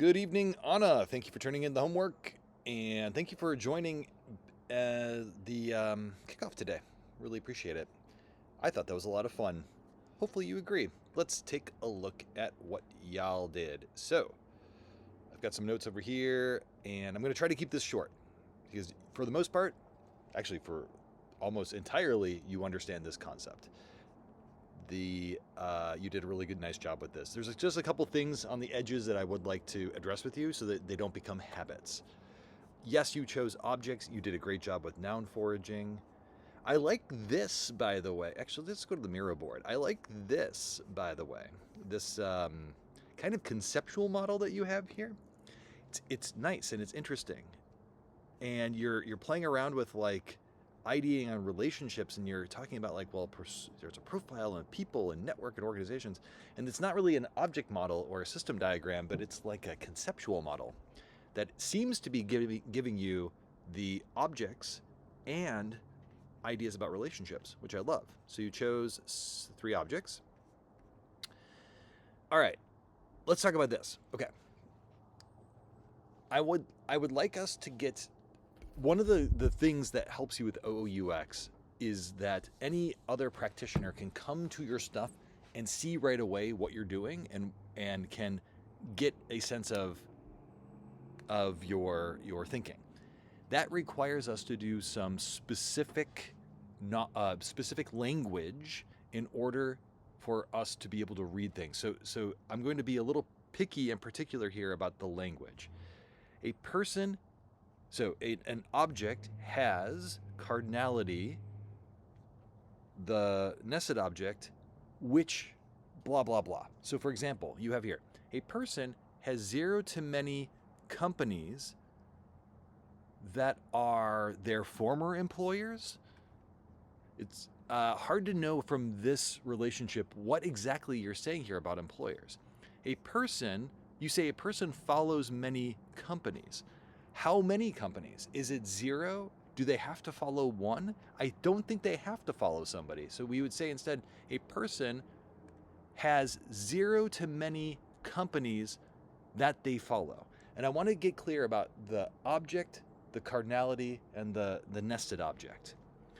Good evening, Anna. Thank you for turning in the homework, and thank you for joining the kickoff today. Really appreciate it. I thought that was a lot of fun. Hopefully, you agree. Let's take a look at what y'all did. So, I've got some notes over here, and I'm going to try to keep this short because, for the most part, actually, for almost entirely, you understand this concept. You did a really nice job with this. There's just a couple things on the edges that I would like to address with you so that they don't become habits. Yes, you chose objects. You did a great job with noun foraging. I like this, by the way. Actually, let's go to the Miro board. I like this, by the way. This kind of conceptual model that you have here. It's nice and it's interesting, and you're playing around with like ideating on relationships, and you're talking about like, well, there's a profile and people and network and organizations, and it's not really an object model or a system diagram, but it's like a conceptual model that seems to be giving you the objects and ideas about relationships, which I love. So you chose 3 objects. All right, let's talk about this. Okay, I would like us to get one of the things that helps you with OOUX is that any other practitioner can come to your stuff and see right away what you're doing and can get a sense of your thinking. That requires us to do some specific specific language in order for us to be able to read things. So I'm going to be a little picky and particular here about the language. A person an object has cardinality, the nested object, which blah, blah, blah. So, for example, you have here, a person has 0 to many companies that are their former employers. It's hard to know from this relationship what exactly you're saying here about employers. You say a person follows many companies. How many companies? Is it 0? Do they have to follow one? I don't think they have to follow somebody. So we would say instead, a person has 0 to many companies that they follow. And I want to get clear about the object, the cardinality, and the nested object.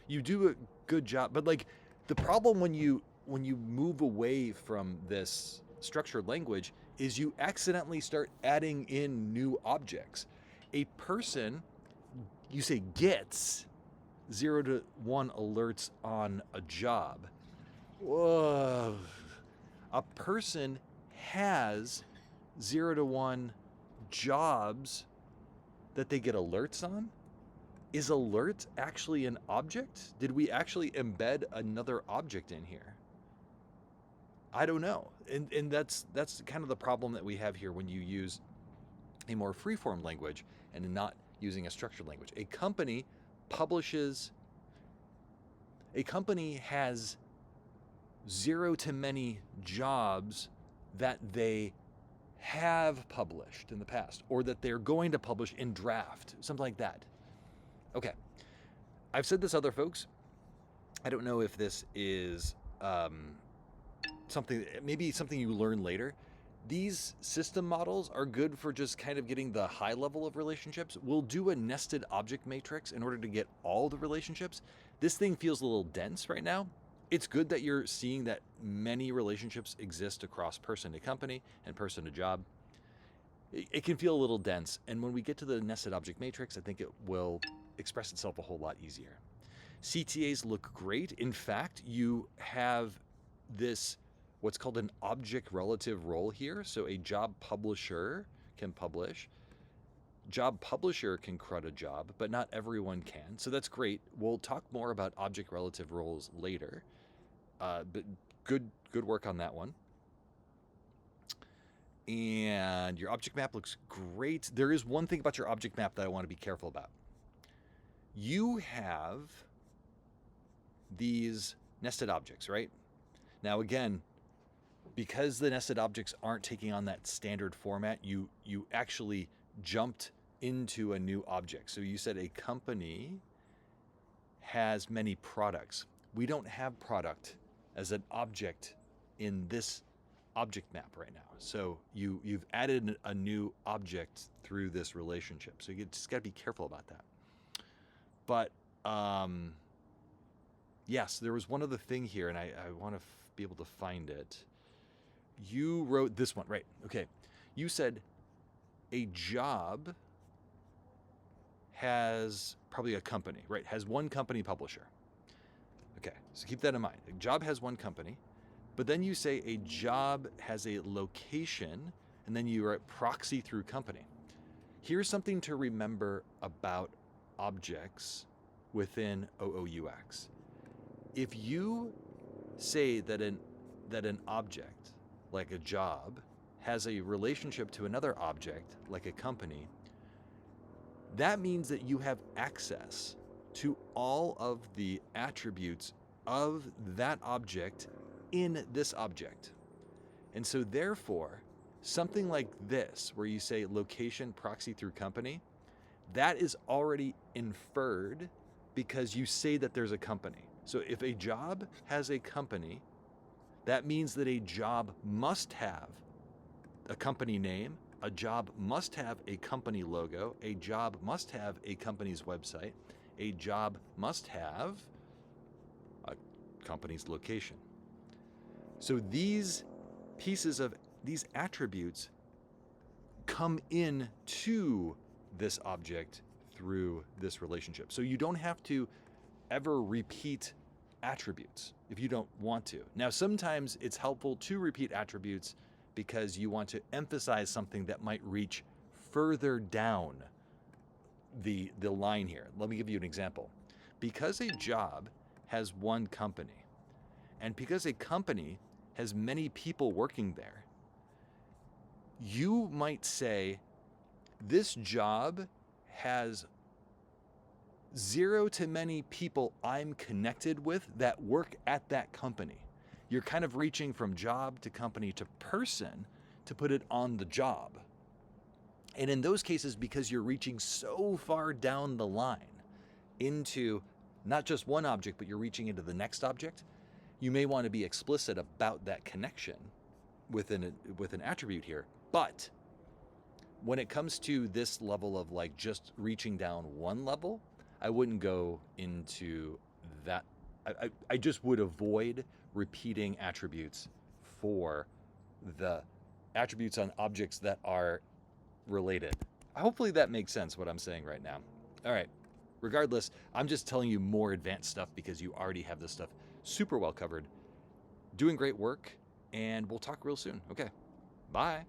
You do a good job, but like the problem when you move away from this structured language is you accidentally start adding in new objects. A person, you say, gets 0 to 1 alerts on a job. Whoa. A person has 0 to 1 jobs that they get alerts on. Is alert actually an object? Did we actually embed another object in here? I don't know. And that's kind of the problem that we have here when you use a more free-form language and not using a structured language. A company has 0 to many jobs that they have published in the past, or that they're going to publish in draft, something like that. Okay, I've said this other folks. I don't know if this is maybe something you learn later. These system models are good for just kind of getting the high level of relationships. We'll do a nested object matrix in order to get all the relationships. This thing feels a little dense right now. It's good that you're seeing that many relationships exist across person to company and person to job. It can feel a little dense, and when we get to the nested object matrix, I think it will express itself a whole lot easier. CTAs look great. In fact, you have this what's called an object relative role here. So a job publisher can publish. Job publisher can CRUD a job, but not everyone can. So that's great. We'll talk more about object relative roles later. But good work on that one. And your object map looks great. There is one thing about your object map that I want to be careful about. You have these nested objects, right? Now, again, because the nested objects aren't taking on that standard format, you actually jumped into a new object. So you said a company has many products. We don't have product as an object in this object map right now. So you've added a new object through this relationship. So you just got to be careful about that. But yes, there was one other thing here, and I want to be able to find it. You wrote this one, right? Okay. You said a job has probably a company, right? Has one company publisher. Okay, so keep that in mind. A job has one company, but then you say a job has a location, and then you write proxy through company. Here's something to remember about objects within OOUX. If you say that an object, like a job, has a relationship to another object, like a company, that means that you have access to all of the attributes of that object in this object. And so therefore, something like this, where you say location proxy through company, that is already inferred because you say that there's a company. So if a job has a company, that means that a job must have a company name, a job must have a company logo, a job must have a company's website, a job must have a company's location. So these attributes come in to this object through this relationship. So you don't have to ever repeat attributes if you don't want to. Now, sometimes it's helpful to repeat attributes because you want to emphasize something that might reach further down the line here. Let me give you an example. Because a job has one company, and because a company has many people working there, you might say, this job has 0 to many people I'm connected with that work at that company. You're kind of reaching from job to company to person to put it on the job. And in those cases, because you're reaching so far down the line into not just one object, but you're reaching into the next object, you may want to be explicit about that connection with an attribute here. But when it comes to this level of like just reaching down one level, I wouldn't go into that. I just would avoid repeating attributes for the attributes on objects that are related. Hopefully that makes sense what I'm saying right now. All right. Regardless, I'm just telling you more advanced stuff because you already have this stuff super well covered. Doing great work, and we'll talk real soon. Okay. Bye.